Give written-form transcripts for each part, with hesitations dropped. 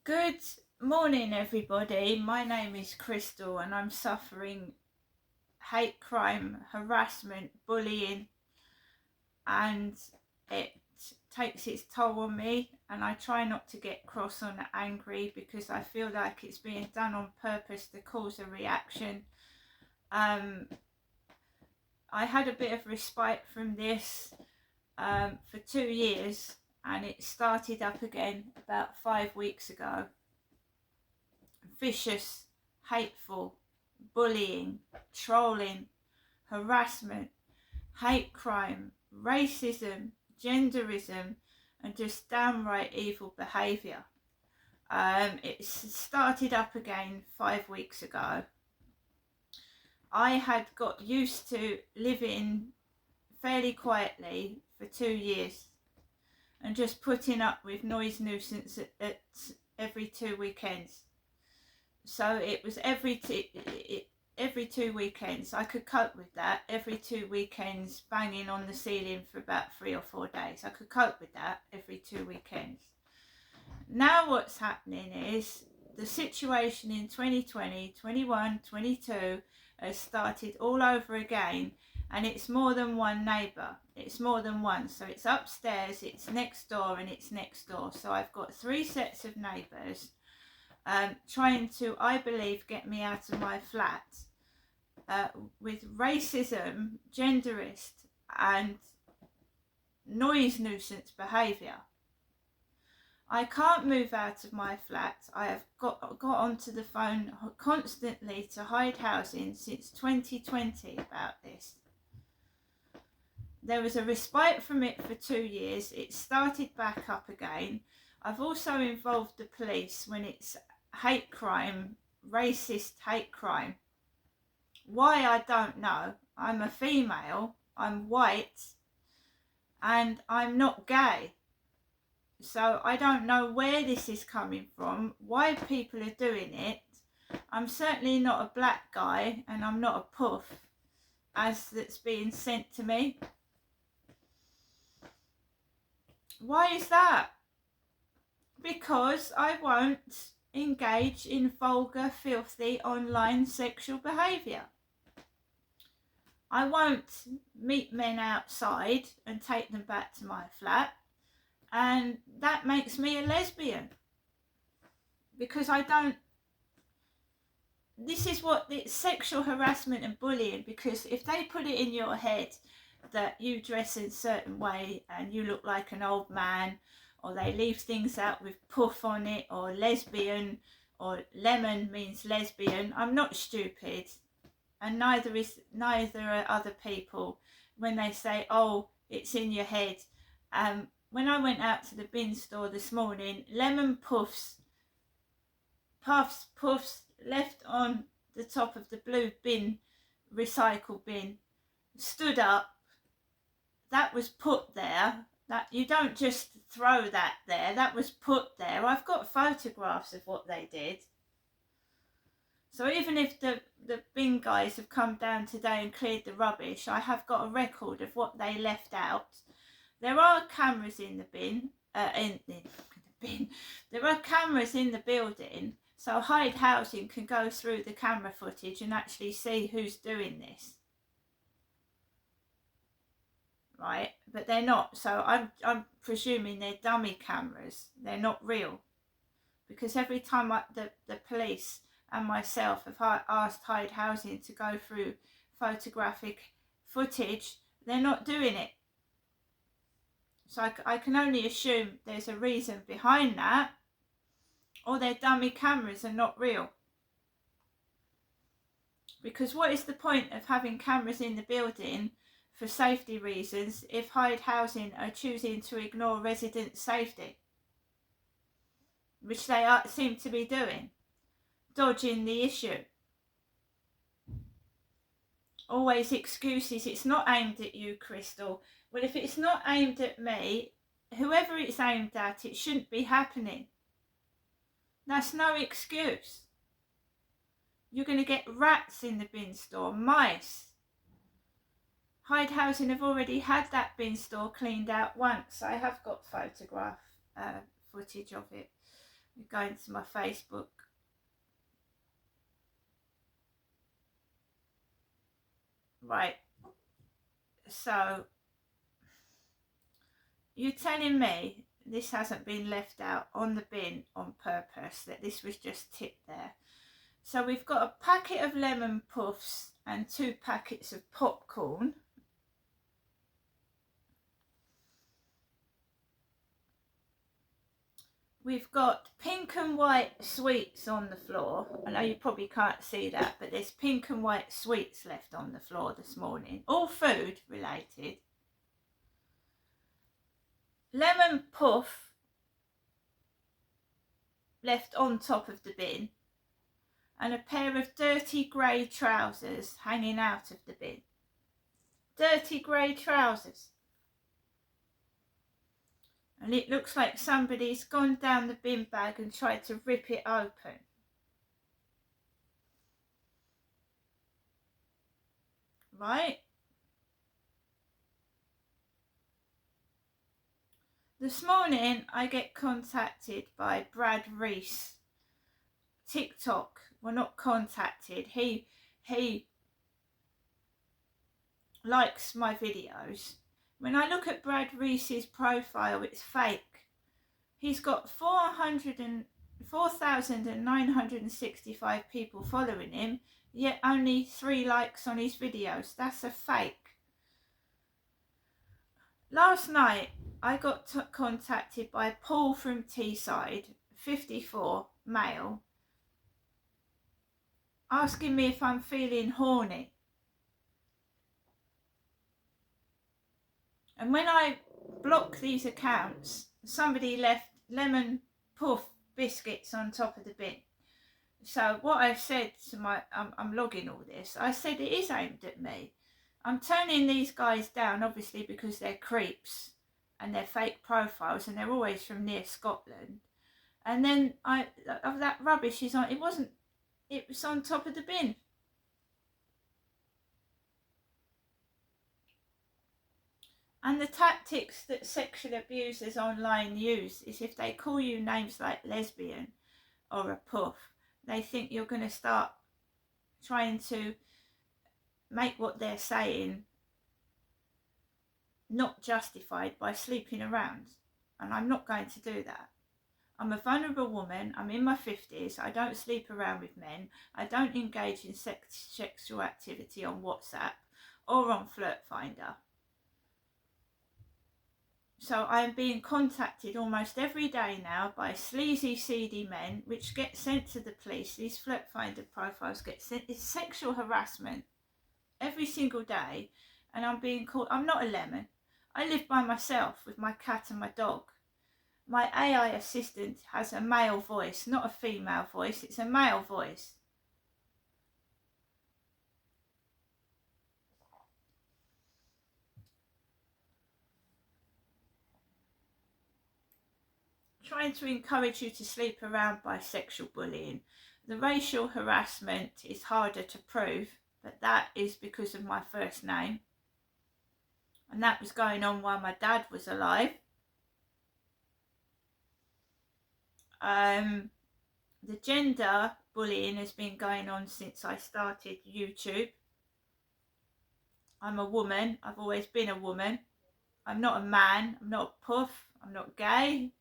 Good morning, everybody. My name is Crystal, and I'm suffering hate crime, harassment, bullying, and it takes its toll on me. And I try not to get cross and angry because I feel like it's being done on purpose to cause a reaction. I had a bit of respite from this for 2 years, and it started up again about 5 weeks ago. Vicious, hateful, bullying, trolling, harassment, hate crime, racism, genderism, and just downright evil behaviour. It started up again 5 weeks ago. I had got used to living fairly quietly for 2 years and just putting up with noise nuisance at every 2 weekends. So it was every 2 weekends. I could cope with that. Every 2 weekends banging on the ceiling for about 3 or 4 days. I could cope with that every 2 weekends. Now what's happening is the situation in 2020, 21, 22 has started all over again, and it's more than one neighbour. It's more than one. So it's upstairs, it's next door, and it's next door. So I've got 3 sets of neighbours trying to, I believe, get me out of my flat with racism, genderist, and noise nuisance behaviour. I can't move out of my flat. I have got onto the phone constantly to Hyde Housing since 2020 about this. There was a respite from it for 2 years. It started back up again. I've also involved the police when it's hate crime, racist hate crime. Why, I don't know. I'm a female, I'm white, and I'm not gay. So I don't know where this is coming from, why people are doing it. I'm certainly not a black guy, and I'm not a puff, as that's being sent to me. Why is that? Because I won't engage in vulgar, filthy online sexual behaviour. I won't meet men outside and take them back to my flat, and that makes me a lesbian, because I don't. This is what it's sexual harassment and bullying, because if they put it in your head that you dress in a certain way and you look like an old man, or they leave things out with puff on it, or lesbian, or lemon means lesbian. I'm not stupid, and neither are other people when they say, oh, it's in your head. When I went out to the bin store this morning, lemon puffs left on the top of the blue bin, recycle bin, stood up. That was put there. That you don't just throw that there. That was put there. I've got photographs of what they did. So even if the bin guys have come down today and cleared the rubbish, I have got a record of what they left out. There are cameras in the bin. There are cameras in the building, so Hyde Housing can go through the camera footage and actually see who's doing this. Right, but they're not, so I'm presuming they're dummy cameras. They're not real, because every time the police and myself have asked Hyde Housing to go through photographic footage, they're not doing it. So I can only assume there's a reason behind that, or their dummy cameras are not real. Because what is the point of having cameras in the building for safety reasons if Hyde Housing are choosing to ignore resident safety, which they seem to be doing, dodging the issue? Always excuses. It's not aimed at you, Crystal. Well, if it's not aimed at me, whoever it's aimed at, it shouldn't be happening. That's no excuse. You're going to get rats in the bin store, mice. Hyde Housing have already had that bin store cleaned out once. I have got photograph footage of it. You're going to my Facebook. Right. So, you're telling me this hasn't been left out on the bin on purpose, that this was just tipped there. So we've got a packet of lemon puffs and 2 packets of popcorn. We've got pink and white sweets on the floor. I know you probably can't see that, but there's pink and white sweets left on the floor this morning. All food related. Lemon puff left on top of the bin. And a pair of dirty grey trousers hanging out of the bin. Dirty grey trousers. And it looks like somebody's gone down the bin bag and tried to rip it open. Right? This morning I get contacted by Brad Reese. TikTok. Well, not contacted. He likes my videos. When I look at Brad Reese's profile, it's fake. He's got 4,965 people following him, yet only 3 likes on his videos. That's a fake. Last night, I got contacted by Paul from Teesside, 54, male, asking me if I'm feeling horny. And when I block these accounts, somebody left lemon puff biscuits on top of the bin. So what I said to I'm logging all this, I said it is aimed at me. I'm turning these guys down, obviously, because they're creeps and they're fake profiles and they're always from near Scotland. And then that rubbish is on, it was on top of the bin. And the tactics that sexual abusers online use is if they call you names like lesbian or a puff, they think you're going to start trying to make what they're saying not justified by sleeping around. And I'm not going to do that. I'm a vulnerable woman. I'm in my 50s. I don't sleep around with men. I don't engage in sexual activity on WhatsApp or on Flirt Finder. So I'm being contacted almost every day now by sleazy, seedy men, which get sent to the police. These Flirt Finder profiles get sent. It's sexual harassment every single day. And I'm being called, I'm not a lemon. I live by myself with my cat and my dog. My AI assistant has a male voice, not a female voice. It's a male voice. Trying to encourage you to sleep around by sexual bullying. The racial harassment is harder to prove, but that is because of my first name. And that was going on while my dad was alive. The gender bullying has been going on since I started YouTube. I'm a woman. I've always been a woman. I'm not a man. I'm not a puff. I'm not gay.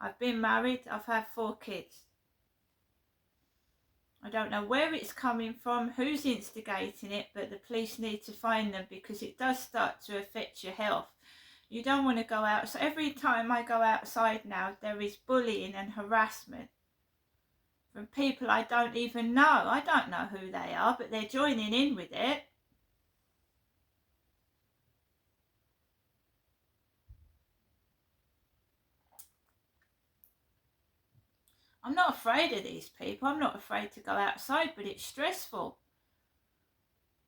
I've been married. I've had 4 kids. I don't know where it's coming from, who's instigating it, but the police need to find them because it does start to affect your health. You don't want to go out. So every time I go outside now, there is bullying and harassment from people I don't even know. I don't know who they are, but they're joining in with it. I'm not afraid of these people. I'm not afraid to go outside, but it's stressful.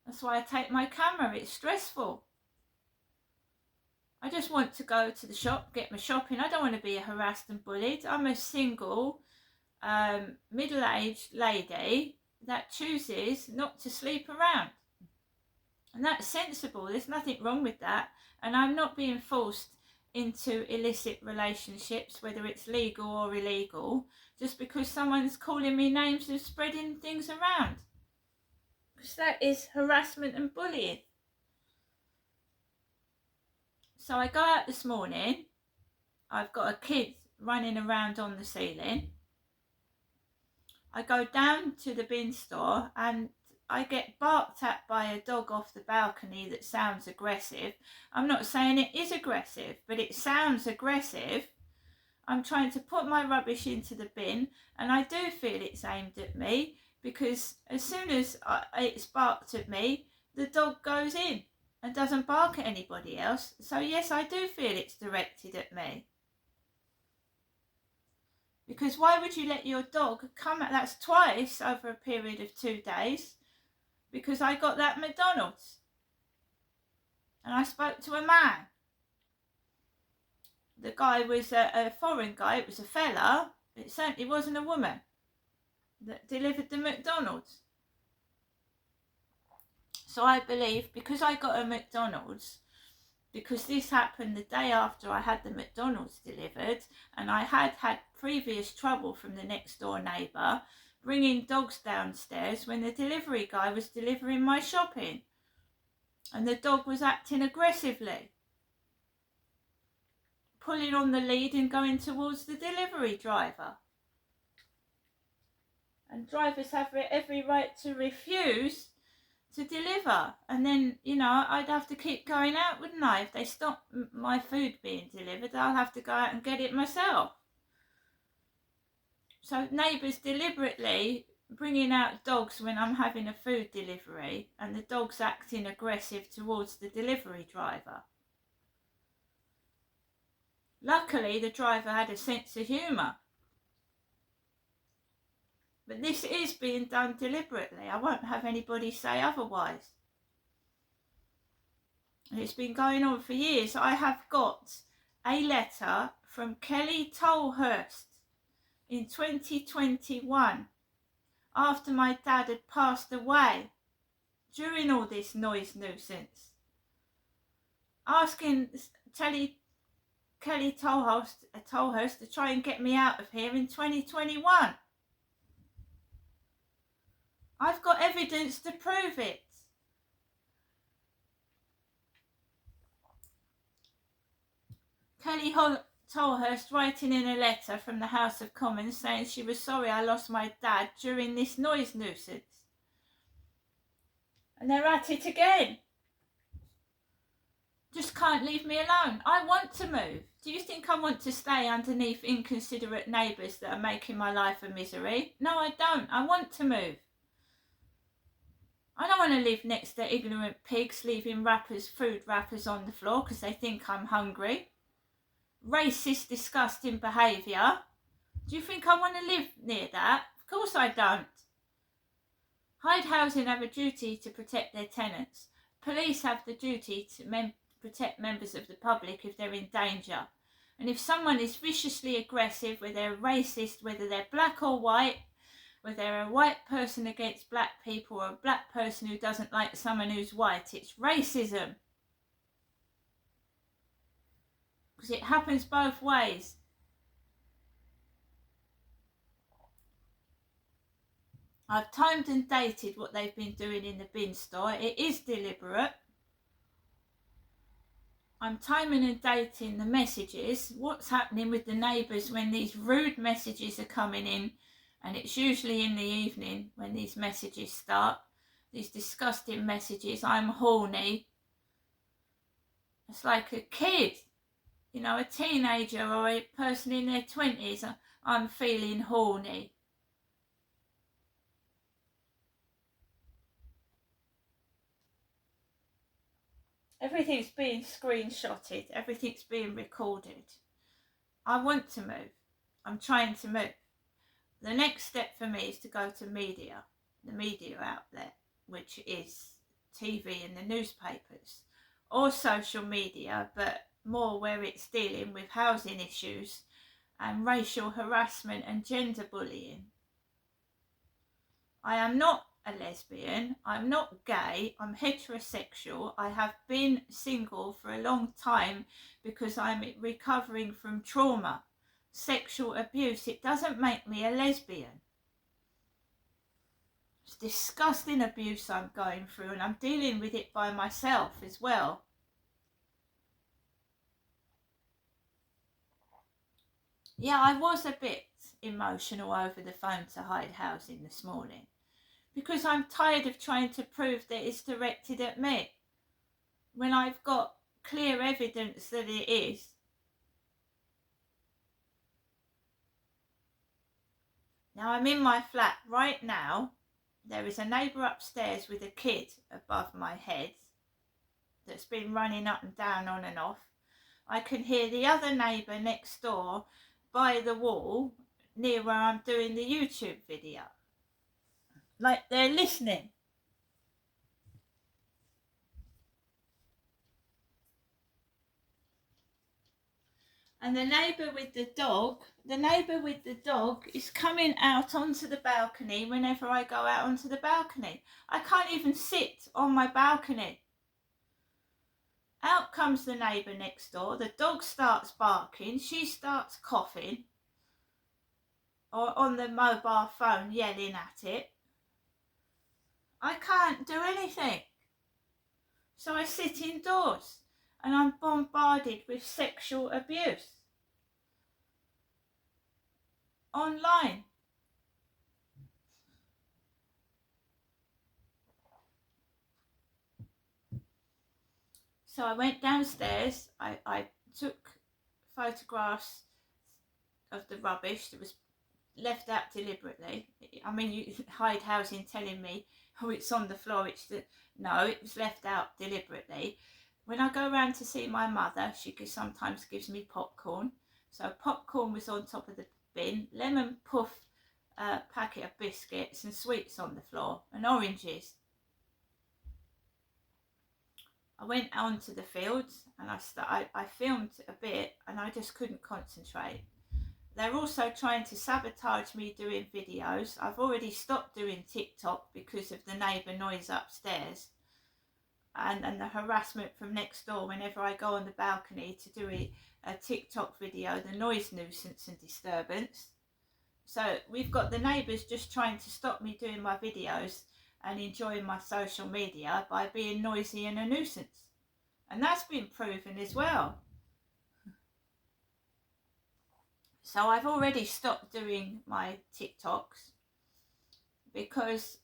That's why I take my camera. It's stressful. I just want to go to the shop, get my shopping. I don't want to be harassed and bullied. I'm a single, middle-aged lady that chooses not to sleep around. And that's sensible. There's nothing wrong with that. And I'm not being forced into illicit relationships, whether it's legal or illegal, just because someone's calling me names and spreading things around. Because that is harassment and bullying. So I go out this morning, I've got a kid running around on the ceiling. I go down to the bin store and I get barked at by a dog off the balcony that sounds aggressive. I'm not saying it is aggressive, but it sounds aggressive. I'm trying to put my rubbish into the bin and I do feel it's aimed at me, because as soon as it's barked at me, the dog goes in and doesn't bark at anybody else. So yes, I do feel it's directed at me. Because why would you let your dog come at, that's twice over a period of 2 days, because I got that McDonald's. And I spoke to a man. The guy was a foreign guy, it was a fella. It certainly wasn't a woman that delivered the McDonald's. So I believe, because I got a McDonald's, because this happened the day after I had the McDonald's delivered, and I had previous trouble from the next door neighbour bringing dogs downstairs when the delivery guy was delivering my shopping, and the dog was acting aggressively, pulling on the lead and going towards the delivery driver. And drivers have every right to refuse to deliver, and then, you know, I'd have to keep going out, wouldn't I? If they stop my food being delivered, I'll have to go out and get it myself. So neighbours deliberately bringing out dogs when I'm having a food delivery, and the dog's acting aggressive towards the delivery driver. Luckily, the driver had a sense of humour. But this is being done deliberately. I won't have anybody say otherwise. And it's been going on for years. I have got a letter from Kelly Tolhurst in 2021, after my dad had passed away, during all this noise nuisance, asking Kelly Tolhurst to try and get me out of here in 2021. I've got evidence to prove it. Kelly Tolhurst writing in a letter from the House of Commons saying she was sorry I lost my dad during this noise nuisance. And they're at it again. Just can't leave me alone. I want to move. Do you think I want to stay underneath inconsiderate neighbours that are making my life a misery? No, I don't. I want to move. I don't want to live next to ignorant pigs leaving food wrappers on the floor because they think I'm hungry. Racist, disgusting behaviour. Do you think I want to live near that? Of course I don't. Hyde Housing have a duty to protect their tenants. Police have the duty to protect members of the public if they're in danger. And if someone is viciously aggressive, whether they're racist, whether they're black or white, whether they're a white person against black people or a black person who doesn't like someone who's white, it's racism. Because it happens both ways. I've timed and dated what they've been doing in the bin store. It is deliberate. I'm timing and dating the messages. What's happening with the neighbours when these rude messages are coming in, and it's usually in the evening when these messages start. These disgusting messages. I'm horny. It's like a kid. You know, a teenager or a person in their 20s, I'm feeling horny. Everything's being screenshotted. Everything's being recorded. I want to move. I'm trying to move. The next step for me is to go to media, the media outlet, which is TV and the newspapers, or social media, but more where it's dealing with housing issues and racial harassment and gender bullying. I am not a lesbian. I'm not gay. I'm heterosexual. I have been single for a long time because I'm recovering from trauma, sexual abuse. It doesn't make me a lesbian. It's disgusting abuse I'm going through, and I'm dealing with it by myself as well. Yeah, I was a bit emotional over the phone to Hyde Housing this morning because I'm tired of trying to prove that it's directed at me when I've got clear evidence that it is. Now I'm in my flat right now. There is a neighbour upstairs with a kid above my head that's been running up and down on and off. I can hear the other neighbour next door by the wall near where I'm doing the YouTube video. Like they're listening. And the neighbour with the dog is coming out onto the balcony whenever I go out onto the balcony. I can't even sit on my balcony. Out comes the neighbour next door. The dog starts barking. She starts coughing or on the mobile phone yelling at it. I can't do anything. So I sit indoors and I'm bombarded with sexual abuse online. So I went downstairs. I took photographs of the rubbish that was left out deliberately. I mean, Hyde Housing telling me, oh, it's on the floor. No, it was left out deliberately. When I go around to see my mother, she sometimes gives me popcorn. So popcorn was on top of the bin, lemon puff packet of biscuits and sweets on the floor, and oranges. I went onto the fields and I filmed a bit and I just couldn't concentrate. They're also trying to sabotage me doing videos. I've already stopped doing TikTok because of the neighbour noise upstairs and the harassment from next door whenever I go on the balcony to do a TikTok video, the noise nuisance and disturbance. So we've got the neighbours just trying to stop me doing my videos and enjoying my social media by being noisy and a nuisance. And that's been proven as well. So I've already stopped doing my TikToks because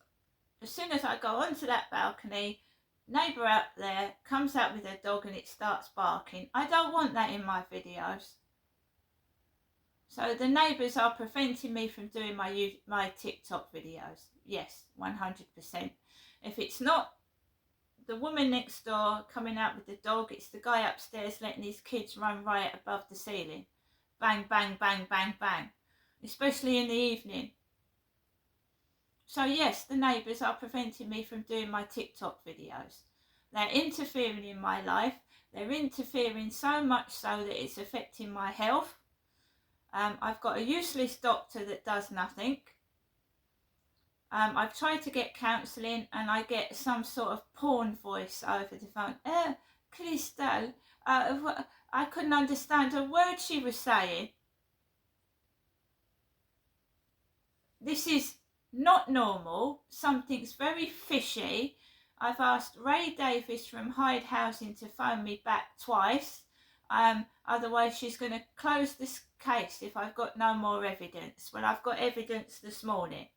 as soon as I go onto that balcony, neighbour out there comes out with her dog and it starts barking. I don't want that in my videos. So the neighbours are preventing me from doing my TikTok videos. Yes, 100%. If it's not the woman next door coming out with the dog, it's the guy upstairs letting his kids run riot above the ceiling. Bang, bang, bang, bang, bang. Especially in the evening. So yes, the neighbours are preventing me from doing my TikTok videos. They're interfering in my life. They're interfering so much so that it's affecting my health. I've got a useless doctor that does nothing. I've tried to get counselling and I get some sort of porn voice over the phone. Crystal, I couldn't understand a word she was saying. This is not normal. Something's very fishy. I've asked Ray Davis from Hyde Housing to phone me back twice. Otherwise she's going to close this case if I've got no more evidence. Well, I've got evidence this morning.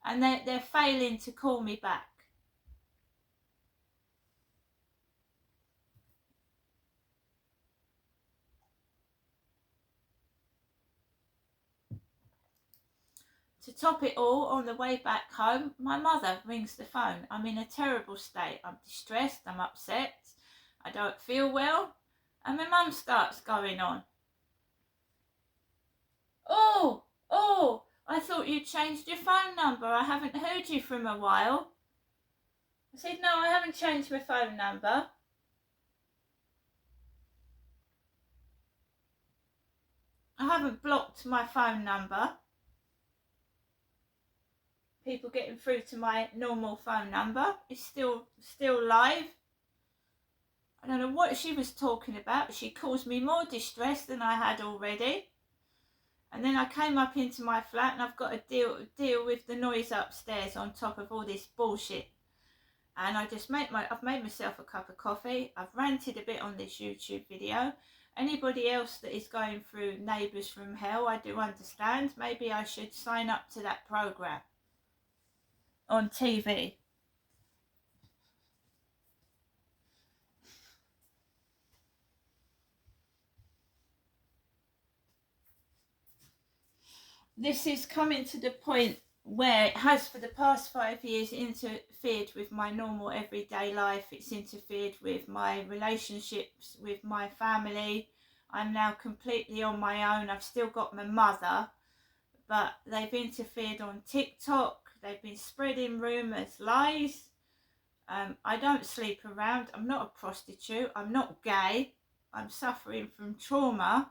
And they're failing to call me back. To top it all, on the way back home, my mother rings the phone. I'm in a terrible state. I'm distressed, I'm upset, I don't feel well. And my mum starts going on. Oh, I thought you changed your phone number. I haven't heard you from a while. I said, no, I haven't changed my phone number. I haven't blocked my phone number. people getting through to my normal phone number. It's still live. I don't know what she was talking about. She caused me more distress than I had already. And then I came up into my flat and I've got to deal with the noise upstairs on top of all this bullshit. And I've made myself a cup of coffee. I've ranted a bit on this YouTube video. Anybody else that is going through Neighbours from Hell, I do understand. Maybe I should sign up to that program on TV. This is coming to the point where it has for the past 5 years interfered with my normal everyday life. It's interfered with my relationships with my family. I'm now completely on my own. I've still got my mother, but they've interfered on TikTok. They've been spreading rumours, lies. I don't sleep around. I'm not a prostitute. I'm not gay. I'm suffering from trauma.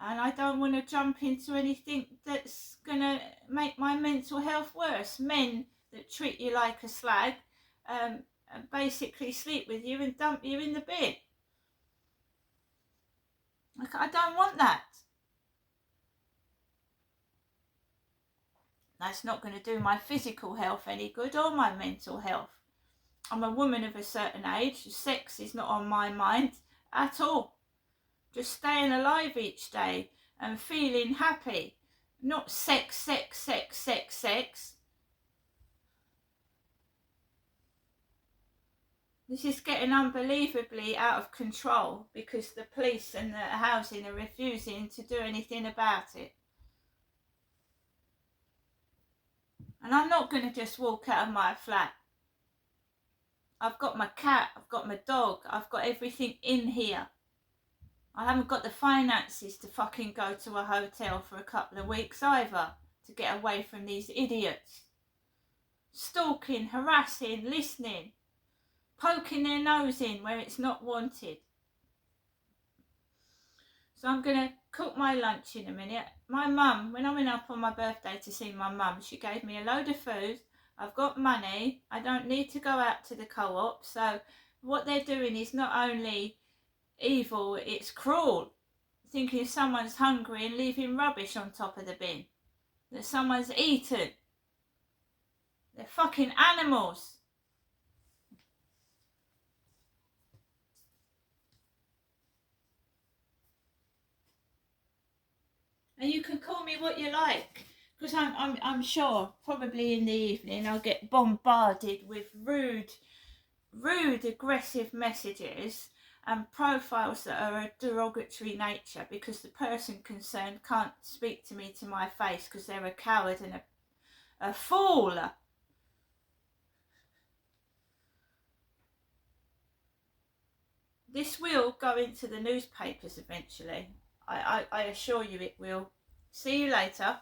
And I don't want to jump into anything that's going to make my mental health worse. Men that treat you like a slag and basically sleep with you and dump you in the bin. Like, I don't want that. That's not going to do my physical health any good or my mental health. I'm a woman of a certain age. Sex is not on my mind at all. Just staying alive each day and feeling happy. Not sex, sex, sex, sex, sex. This is getting unbelievably out of control because the police and the housing are refusing to do anything about it. And I'm not going to just walk out of my flat. I've got my cat, I've got my dog, I've got everything in here. I haven't got the finances to fucking go to a hotel for a couple of weeks either to get away from these idiots. Stalking, harassing, listening, poking their nose in where it's not wanted. So I'm going to cook my lunch in a minute. My mum, when I went up on my birthday to see my mum, she gave me a load of food. I've got money. I don't need to go out to the co-op. So what they're doing is not only evil, it's cruel. Thinking someone's hungry and leaving rubbish on top of the bin. That someone's eaten. They're fucking animals. And you can call me what you like, because I'm sure probably in the evening I'll get bombarded with rude, aggressive messages and profiles that are a derogatory nature because the person concerned can't speak to me to my face because they're a coward and a fool. This will go into the newspapers eventually. I assure you it will. See you later.